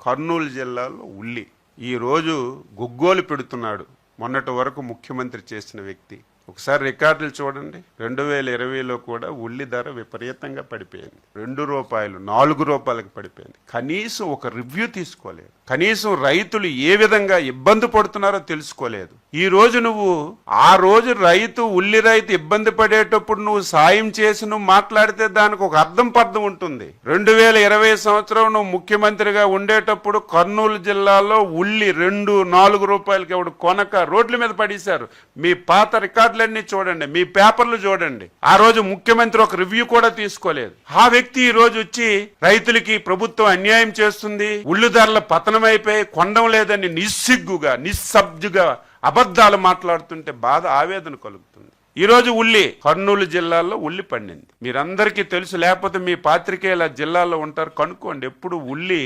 కర్నూలు జిల్లాలో ఉల్లి ఈరోజు గొగ్గోలు పెడుతున్నాడు. మొన్నటి వరకు ముఖ్యమంత్రి చేసిన వ్యక్తి. ఒకసారి రికార్డులు చూడండి. 2020లో కూడా ఉల్లి ధర విపరీతంగా పడిపోయింది. ₹2 ₹4 పడిపోయింది. కనీసం ఒక రివ్యూ తీసుకోలేదు. కనీసం రైతులు ఏ విధంగా ఇబ్బంది పడుతున్నారో తెలుసుకోలేదు. ఈ రోజు నువ్వు ఆ రోజు ఉల్లి రైతు ఇబ్బంది పడేటప్పుడు నువ్వు సాయం చేసి నువ్వు మాట్లాడితే దానికి ఒక అర్థం పర్థం ఉంటుంది. 2020 సంవత్సరం నువ్వు ముఖ్యమంత్రిగా ఉండేటప్పుడు కర్నూలు జిల్లాలో ఉల్లి ₹4 ఎవడు కొనక రోడ్ల మీద పడేశారు. మీ పాత రికార్డులన్నీ చూడండి, మీ పేపర్లు చూడండి. ఆ రోజు ముఖ్యమంత్రి ఒక రివ్యూ కూడా తీసుకోలేదు. ఆ వ్యక్తి ఈ రోజు వచ్చి రైతులకి ప్రభుత్వం అన్యాయం చేస్తుంది, ఉల్లి ధరల పతనమైపోయి కొండం లేదని నిస్సిగ్గుగా నిస్సబ్జుగా అబద్ధాలు మాట్లాడుతుంటే బాధ ఆవేదన కలుగుతుంది. ఈరోజు ఉల్లి కర్నూలు జిల్లాలో ఉల్లి పండింది. మీరందరికీ తెలుసు, లేకపోతే మీ పాత్రికేయుల జిల్లాలో ఉంటారు, కనుక్కోండి. ఎప్పుడు ఉల్లి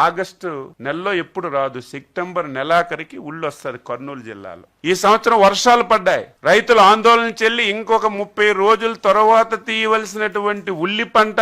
ఆగస్టు నెలలో ఎప్పుడు రాదు, సెప్టెంబర్ నెలాఖరికి ఉల్లి వస్తుంది కర్నూలు జిల్లాలో. ఈ సంవత్సరం వర్షాలు పడ్డాయి. రైతులు ఆందోళన చెల్లి ఇంకొక 30 రోజుల తర్వాత తీయవలసినటువంటి ఉల్లి పంట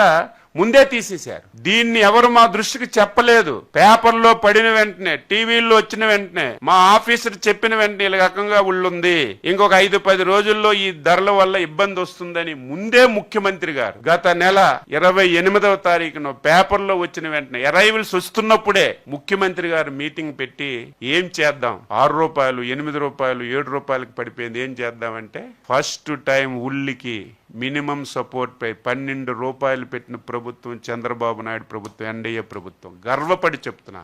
ముందే తీసేశారు. దీన్ని ఎవరు మా దృష్టికి చెప్పలేదు. పేపర్లో పడిన వెంటనే, టీవీల్లో వచ్చిన వెంటనే, మా ఆఫీసర్ చెప్పిన వెంటనే ఈ రకంగా ఉల్లుంది, ఇంకొక 5-10 రోజుల్లో ఈ ధరల వల్ల ఇబ్బంది వస్తుందని ముందే ముఖ్యమంత్రి గారు గత నెల 28వ తారీఖున పేపర్లో వచ్చిన వెంటనే అరైవల్స్ వస్తున్నప్పుడే ముఖ్యమంత్రి గారు మీటింగ్ పెట్టి ఏం చేద్దాం, ₹6 ₹8 ₹7 పడిపోయింది, ఏం చేద్దామంటే ఫస్ట్ టైం ఉల్లికి మినిమం సపోర్ట్ పై ₹12 పెట్టిన ప్రభుత్వం చంద్రబాబు నాయుడు ప్రభుత్వం, ఎన్డీఏ ప్రభుత్వం. గర్వపడి చెప్తున్నా.